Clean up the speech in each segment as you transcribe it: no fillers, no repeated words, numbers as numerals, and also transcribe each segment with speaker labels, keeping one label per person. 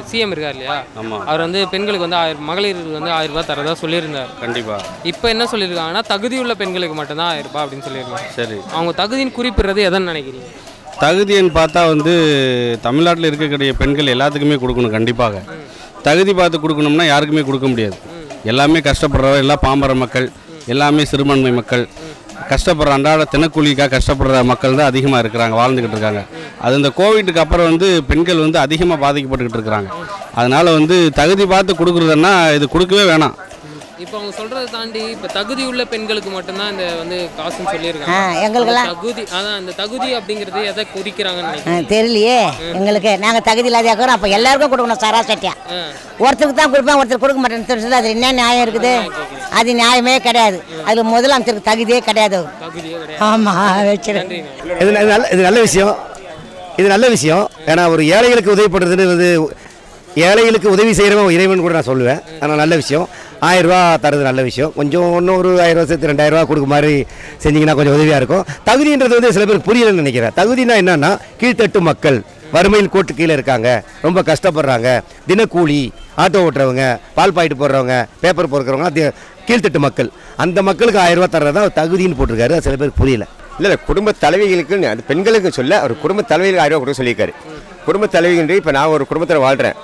Speaker 1: CM இருக்கார் இல்லையா, அவர் வந்து பெண்களுக்கு வந்து மகளிருக்கு வந்து 1000 ரூபாய் தரதா சொல்லியிருந்தார்.
Speaker 2: கண்டிப்பாக.
Speaker 1: இப்போ என்ன சொல்லியிருக்காங்கன்னா தகுதியுள்ள பெண்களுக்கு மட்டும்தான் 1000 ரூபாய் அப்படின்னு சொல்லியிருக்காங்க.
Speaker 2: சரி,
Speaker 1: அவங்க தகுதியின் குறிப்பிடுறது எதன்னு நினைக்கிறீங்க?
Speaker 2: தகுதின்னு பார்த்தா வந்து தமிழ்நாட்டில் இருக்கக்கூடிய பெண்கள் எல்லாத்துக்குமே கொடுக்கணும். கண்டிப்பாக தகுதி பார்த்து கொடுக்கணும்னா யாருக்குமே கொடுக்க முடியாது. எல்லாமே கஷ்டப்படுறவங்க, எல்லாம் பாமர மக்கள், எல்லாமே சிறுபான்மை மக்கள், கஷ்டப்படுற அன்றாட தினக்கூலிக்காக கஷ்டப்படுற மக்கள் தான் அதிகமாக இருக்கிறாங்க, வாழ்ந்துக்கிட்டு இருக்காங்க. அது இந்த கோவிட்டுக்கு அப்புறம் வந்து பெண்கள் வந்து அதிகமாக பாதிக்கப்பட்டுக்கிட்டு இருக்கிறாங்க. அதனால் வந்து தகுதி பார்த்து கொடுக்குறதுன்னா இது கொடுக்கவே வேணாம்.
Speaker 1: இப்போ அவங்க சொல்கிறத தாண்டி இப்போ தகுதி உள்ள பெண்களுக்கு மட்டும்தான் இந்த வந்து காசுன்னு சொல்லியிருக்காங்க.
Speaker 3: எங்களுக்கெல்லாம்
Speaker 1: தகுதி, அதான் இந்த தகுதி அப்படிங்கிறது எதை குறிக்கிறாங்கன்னு நினைக்கிறேன்
Speaker 3: தெரியலையே. எங்களுக்கு நாங்கள் தகுதி இல்லாத இருக்கிறோம். அப்போ எல்லாருக்கும் கொடுக்கணும் சராசட்டியா. ஒருத்தருக்கு தான் கொடுப்பேன், ஒருத்தர் கொடுக்க மாட்டேன்னு தெரிஞ்சது. அது என்ன நியாயம் இருக்குது? அது நியாயமே கிடையாது. அதில் முதலமைச்சருக்கு தகுதியே கிடையாது. ஆமாம், வச்சுருக்கேன்.
Speaker 4: இது நல்ல விஷயம். இது நல்ல விஷயம். ஏன்னா ஒரு ஏழைகளுக்கு உதவி பண்ணுறதுன்னு வந்து ஏழைகளுக்கு உதவி செய்கிறவன் இறைவன் கூட நான் சொல்லுவேன். ஆனால் நல்ல விஷயம். 1000 ரூபா தரது நல்ல விஷயம். கொஞ்சம் இன்னும் ஒரு 1000 ரூபா சேர்த்து 2000 ரூபா கொடுக்க மாதிரி செஞ்சிங்கன்னா கொஞ்சம் உதவியாக இருக்கும். தகுதின்றது வந்து சில பேருக்கு புரியலன்னு நினைக்கிறேன். தகுதினா என்னன்னா கீழ்த்தட்டு மக்கள், வறுமையில் கோட்டு கீழே இருக்காங்க, ரொம்ப கஷ்டப்படுறாங்க, தினக்கூலி, ஆட்டோ ஓட்டுறவங்க, பால் பாயிட்டு போடுறவங்க, பேப்பர் பொறுக்கிறவங்க, கீழ்த்தட்டு மக்கள். அந்த மக்களுக்கு 1000 ரூபா தர்றதா தகுதின்னு போட்டிருக்காரு. அது சில பேருக்கு புரியல.
Speaker 5: இல்லை, குடும்ப தலைவிகளுக்கு அது பெண்களுக்கு சொல்ல அவர் குடும்ப தலைவிகளுக்கு 1000 ரூபா கொடுக்க சொல்லியிருக்காரு. குடும்ப தலைவிகின்ற இப்போ நான் ஒரு குடும்பத்தில் வாழ்கிறேன்,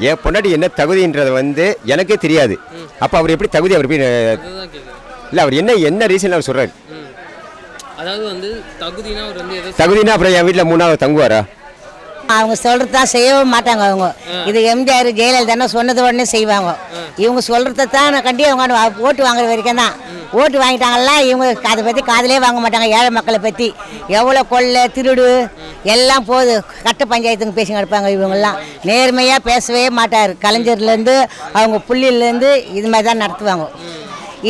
Speaker 5: என் பொண்டாட்டி என்ன தகுதின்றதை வந்து எனக்கே தெரியாது. அப்போ அவர் எப்படி தகுதி, அவர் எப்படி இல்லை, அவர் என்ன ரீசன் அவர் சொல்கிறார்?
Speaker 1: அதாவது வந்து தகுதினா அவர் வந்து
Speaker 5: தகுதினா அப்புறம் என் வீட்டில் 3 நாள் தங்குவாரா?
Speaker 3: அவங்க சொல்கிறது தான் செய்யவும் மாட்டாங்க. அவங்க இது எம்ஜிஆர் ஜெயலலிதா சொன்னது உடனே செய்வாங்க. இவங்க சொல்கிறத தான் கண்டி அவங்க ஓட்டு வாங்குற வரைக்கும் தான். ஓட்டு வாங்கிட்டாங்களா இவங்க அதை பற்றி காதலே வாங்க மாட்டாங்க. ஏழை மக்களை பற்றி எவ்வளோ கொள்ளை திருடு எல்லாம் போகுது. கட்ட பஞ்சாயத்துக்கு பேசி கிடப்பாங்க. இவங்கெல்லாம் நேர்மையாக பேசவே மாட்டார். கலைஞர்லேருந்து அவங்க புள்ளியிலேருந்து இது மாதிரி தான் நடத்துவாங்க.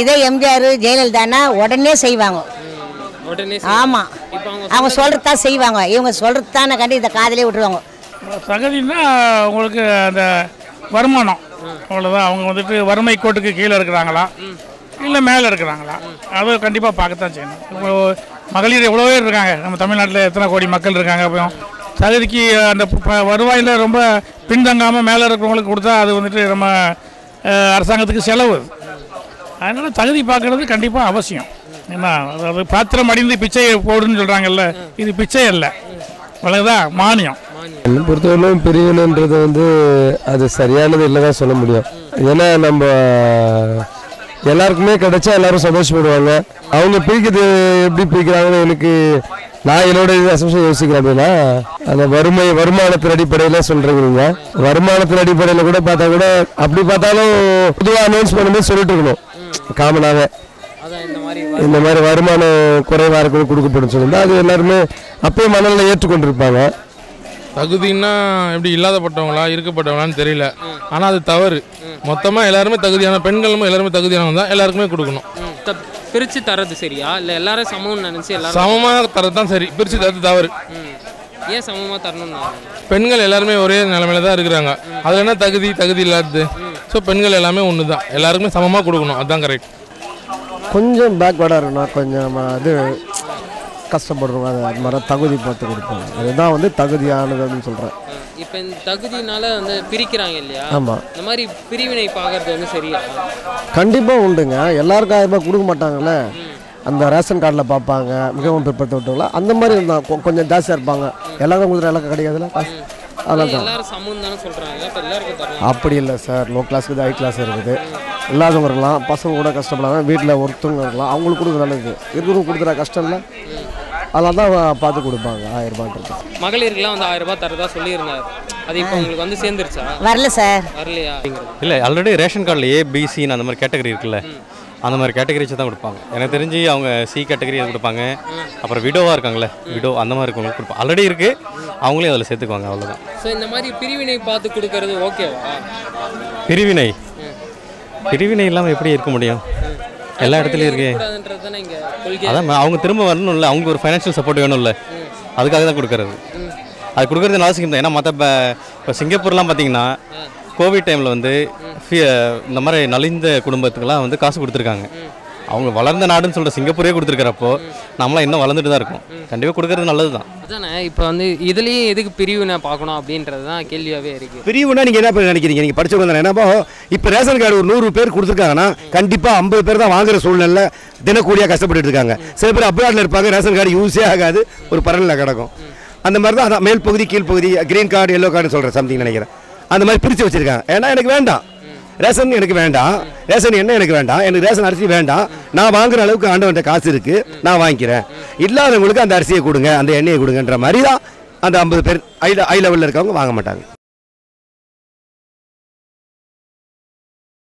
Speaker 3: இதே எம்ஜிஆர் ஜெயலலிதானா உடனே செய்வாங்க. ஆமாம், அவங்க சொல்கிறது தான் செய்வாங்க. இவங்க சொல்கிறது தான் கண்டி இதை காதலே விட்டுருவாங்க.
Speaker 6: தகுதின்னா உங்களுக்கு அந்த வருமானம், அவ்வளோதான். அவங்க வந்துட்டு வறுமை கோட்டுக்கு கீழே இருக்கிறாங்களா இல்லை மேலே இருக்கிறாங்களா, அது கண்டிப்பாக பார்க்கத்தான் செய்யணும். இப்போ மகளிர் எவ்வளோ பேர் இருக்காங்க நம்ம தமிழ்நாட்டில், எத்தனை கோடி மக்கள் இருக்காங்க. அப்போ தகுதிக்கு அந்த வருவாயில் ரொம்ப பின்தங்காமல் மேலே இருக்கிறவங்களுக்கு கொடுத்தா அது வந்துட்டு நம்ம அரசாங்கத்துக்கு செலவு. அதனால் தகுதி பார்க்குறது கண்டிப்பாக அவசியம். என்ன, அதாவது பாத்திரம் அடிந்து பிச்சை போடுன்னு சொல்கிறாங்கல்ல, இது பிச்சை இல்லை, அவ்வளோதான் மானியம்.
Speaker 7: என்னை பொறுத்தவரையிலும் பிரிவினைன்றது வந்து அது சரியானது இல்லை தான் சொல்ல முடியும். ஏன்னா நம்ம எல்லாருக்குமே கிடைச்சா எல்லாரும் சந்தோஷப்படுவாங்க. அவங்க பிரிக்கிறது எப்படி பிரிக்கிறாங்கன்னு எனக்கு நான் என்னோட அசம்ஷன் யோசிக்கிறேன். அப்படின்னா அந்த வருமானத்தின் அடிப்படையில் சொல்கிறீங்க. வருமானத்தின் அடிப்படையில் கூட பார்த்தா கூட அப்படி பார்த்தாலும் பொதுவாக அனௌன்ஸ் பண்ணும்போது சொல்லிட்டு இருக்கணும். காமனாகவே இந்த மாதிரி வருமானம் குறைவாக இருக்கணும் கொடுக்கப்படும் சொல்லியிருந்தா அது எல்லாருமே அப்பயே மனநிலை ஏற்றுக்கொண்டிருப்பாங்க.
Speaker 8: தகுதின்னா எப்படி இல்லாதப்பட்டவங்களா இருக்கப்பட்டவங்களான்னு தெரியல. ஆனால் அது தவறு. மொத்தமாக எல்லாருமே தகுதியான பெண்களும் எல்லாருமே தகுதியானவங்க தான், எல்லாருக்குமே கொடுக்கணும்.
Speaker 1: பிரித்து தரது சரியா இல்லை எல்லாரும் சமம்னு நினச்சி எல்லாரும்
Speaker 8: சமமாக தரது தான் சரி. பிரித்து தரது தவறு.
Speaker 1: ஏன் சமமாக தரணும்னா
Speaker 8: பெண்கள் எல்லாருமே ஒரே நிலைமையில தான் இருக்கிறாங்க. அதில் என்ன தகுதி இல்லாதது? ஸோ பெண்கள் எல்லாமே ஒன்று தான், எல்லாருக்குமே சமமாக கொடுக்கணும், அதுதான் கரெக்ட்.
Speaker 4: கொஞ்சம் பேக்வேர்டாக இருக்கணும், கொஞ்சம் அது கஷ்டப்படுறோம். அது மாதிரி தகுதி பார்த்து கொடுப்பாங்க. அதுதான் வந்து தகுதியானது அப்படின்னு சொல்கிறேன்.
Speaker 1: இப்போ இந்த தகுதினால வந்து பிரிக்கிறாங்க இல்லையா?
Speaker 4: ஆமாம்,
Speaker 1: இந்த மாதிரி பிரிவினை பார்க்கறது வந்து சரியா?
Speaker 4: கண்டிப்பாக உண்டுங்க. எல்லாருக்கும் 1000 ரூபாய் கொடுக்க மாட்டாங்கல்ல. அந்த ரேஷன் கார்டில் பார்ப்பாங்க, மிகவும் பிற்படுத்தப்பட்டவங்களா அந்த மாதிரி இருந்தால் கொஞ்சம் ஜாஸ்தியாக இருப்பாங்க. எல்லாருக்கும் கொடுக்குற இலக்கம் கிடைக்காதுல்ல. அதனால தான்
Speaker 1: எல்லாரும் சமம் தானே சொல்கிறாங்க. இப்போ எல்லாருக்கும் தரலாம்
Speaker 4: அப்படி இல்லை சார். லோ கிளாஸ் இருக்குது, ஹை கிளாஸ் இருக்குது, இல்லாதவங்க இருக்கலாம், பசங்க கூட கஷ்டப்படாங்க, வீட்டில் ஒருத்தவங்க இருக்கலாம், அவங்களுக்கு கொடுக்குற நல்லது. இருக்கிறவங்க கொடுக்குற கஷ்டம் இல்லை, அதனால தான் பார்த்து கொடுப்பாங்க 1000 ரூபான்றது.
Speaker 1: மகளிருக்குலாம் வந்து 1000 ரூபாய் தரதா சொல்லியிருந்தார். அது இப்போ உங்களுக்கு வந்து சேர்ந்துருச்சா?
Speaker 3: வரல சார்.
Speaker 1: வரலையா?
Speaker 2: இல்லை, ஆல்ரெடி ரேஷன் கார்டில் ஏபிசின்னு அந்த மாதிரி கேட்டகரி இருக்குல்ல, அந்த மாதிரி கேட்டகரி வச்சு தான் கொடுப்பாங்க. எனக்கு தெரிஞ்சு அவங்க சி கேட்டகரி அது கொடுப்பாங்க. அப்புறம் விடோவாக இருக்காங்களே, விடோ அந்த மாதிரி இருக்கவங்களுக்கு கொடுப்பாங்க. ஆல்ரெடி இருக்குது, அவங்களே அதில் சேர்த்துக்குவாங்க, அவ்வளோதான்.
Speaker 1: ஸோ இந்த மாதிரி பிரிவினை பார்த்து கொடுக்கறது ஓகேவா?
Speaker 2: பிரிவினை இல்லாமல் எப்படி இருக்க முடியும்? எல்லா இடத்துலையும் இருக்கு. அதான் அவங்க திரும்ப வரணும்ல, அவங்க ஒரு ஃபைனான்ஷியல் சப்போர்ட் வேணும்ல, அதுக்காக தான் கொடுக்கறது. அது கொடுக்குறது அவசியம் தான். ஏன்னா மற்ற இப்போ சிங்கப்பூர்லாம் பார்த்தீங்கன்னா கோவிட் டைமில் வந்து இந்த மாதிரி நலிந்த குடும்பத்துக்கெல்லாம் வந்து காசு கொடுத்துருக்காங்க. அவங்க வளர்ந்த நாடுன்னு சொல்கிற சிங்கப்பூரே கொடுத்துருக்கிறப்போ நம்மளாம் இன்னும் வளர்ந்துட்டு தான் இருக்கோம். கண்டிப்பாக கொடுக்கறது நல்லது தான்.
Speaker 1: அதானே இப்போ வந்து இதுலேயே எதுக்கு பிரிவினை பார்க்கணும் அப்படின்றது தான் கேள்வியாகவே இருக்குது.
Speaker 4: பிரிவுனா நீங்கள் என்ன நினைக்கிறீங்க? நீங்கள் படிச்சவங்க தானே. என்னப்போ இப்போ ரேஷன் கார்டு ஒரு 100 பேர் கொடுத்துருக்காங்கன்னா கண்டிப்பாக 50 பேர் தான் வாங்குற சூழ்நிலை தினக்கூலியாக கஷ்டப்பட்டு இருக்காங்க. சில பேர் அப்ராடில் இருப்பாங்க, ரேஷன் கார்டு யூஸே ஆகாது, ஒரு பரனில் கிடக்கும். அந்த மாதிரி தான் அதான் மேல் பகுதி கீழ் பகுதி க்ரீன் கார்டு எல்லோ கார்டு சொல்கிறேன் சம்திங் நினைக்கிறேன். அந்த மாதிரி பிரித்து வச்சுருக்காங்க. ஏன்னா எனக்கு வேண்டாம் ரேஷன், எனக்கு வேண்டாம் ரேஷன் எண்ணெய், எனக்கு வேண்டாம், எனக்கு ரேஷன் அரிசி வேண்டாம், நான் வாங்குற அளவுக்கு ஆண்டவன்ட்ட காசு இருக்குது, நான் வாங்கிக்கிறேன், இல்லாதவங்களுக்கு அந்த அரிசியை கொடுங்க, அந்த எண்ணெயை கொடுங்கன்ற மாதிரி தான் அந்த 50 பேர் ஹை லெவலில் இருக்கவங்க வாங்க மாட்டாங்க.